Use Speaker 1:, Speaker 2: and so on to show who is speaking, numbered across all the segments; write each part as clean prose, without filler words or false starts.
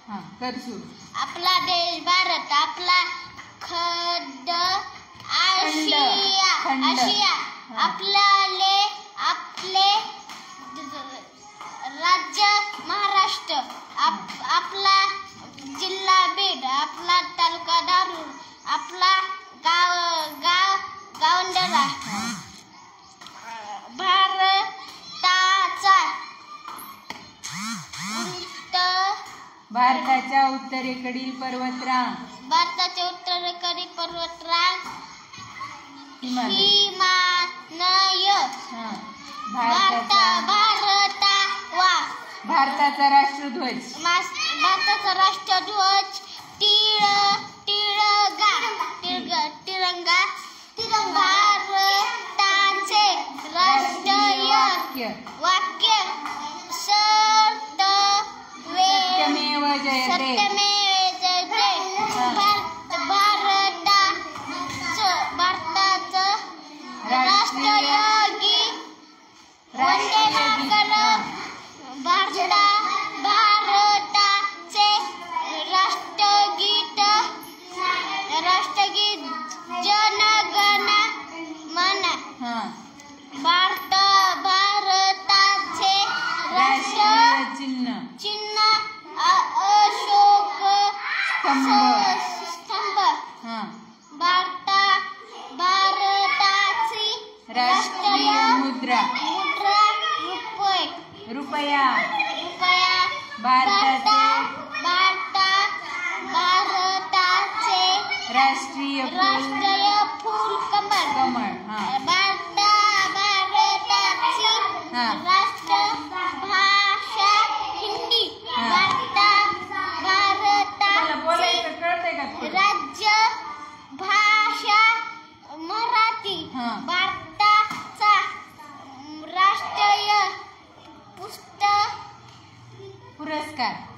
Speaker 1: हां कर सुरू.
Speaker 2: आपला देश भारत, आपला खंड आशिया, आपले राज्य महाराष्ट्र, आपला जिल्हा बीड, आपला तालुका धारूर, आपला गाव गावंडरा.
Speaker 1: भारताच्या उत्तरेकडील पर्वतरांग.
Speaker 2: भारताच्या उत्तरेकडील पर्वतरांग हिमालय.
Speaker 1: भारताचा राष्ट्रध्वज.
Speaker 2: भारताचा राष्ट्रध्वज तिरंगा. भारताचे राष्ट्रीय वाक्य
Speaker 1: सत्यमेव जयते.
Speaker 2: भारताचं राष्ट्रीय गीत वंदे मातरम. भारताचे राष्ट्रगीत जन गण मन. भारताचे
Speaker 1: राष्ट्रीय चिन्ह
Speaker 2: अशोक स्तंभ. भारताची
Speaker 1: राष्ट्रीय मुद्रा रुपया.
Speaker 2: भारताचे राष्ट्रीय फूल कमळ. भारताची राष्ट्रभाषा हिंदी. राज्य भाषा मराठी. भारताचा राष्ट्रीय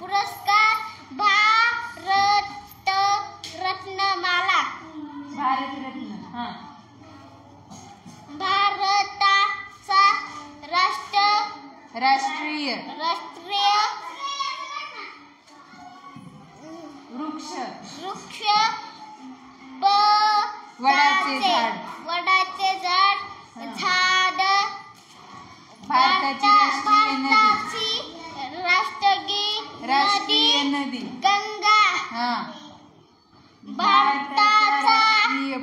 Speaker 2: पुरस्कार भारत रत्नमाला. भारताचा राष्ट्रीय वृक्ष
Speaker 1: वडाचे झाड. भारताची राष्ट्रीय नदी
Speaker 2: गंगा.
Speaker 1: भारताचा राष्ट्रीय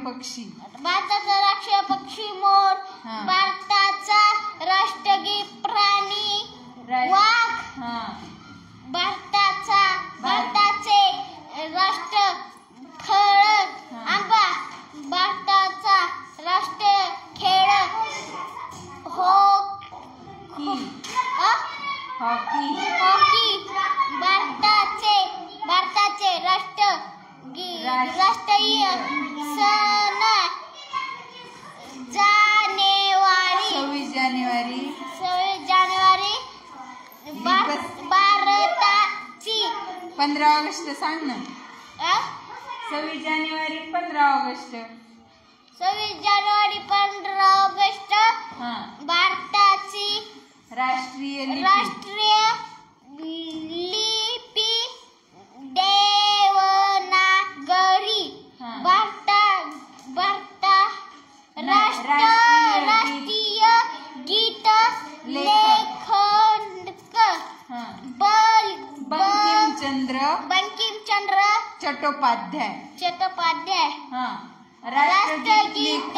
Speaker 1: पक्षी
Speaker 2: मोर. भारताचा राष्ट्रगीत प्राणी वाघ. भारताचे राष्ट्र फळ आंबा. भारताचा राष्ट्रीय खेळ हॉकी. भारताचे राष्ट्रीय सण 26 जानेवारी. भारताची
Speaker 1: 15 ऑगस्ट सांग ना. 26 जानेवारी 15 ऑगस्ट.
Speaker 2: 26 जानेवारी 15 ऑगस्ट. भारताची
Speaker 1: राष्ट्रीय
Speaker 2: लिपी देवनागरी. राष्ट्रीय गीत लेखक बंकिमचंद्र
Speaker 1: चट्टोपाध्याय.
Speaker 2: राष्ट्रगीत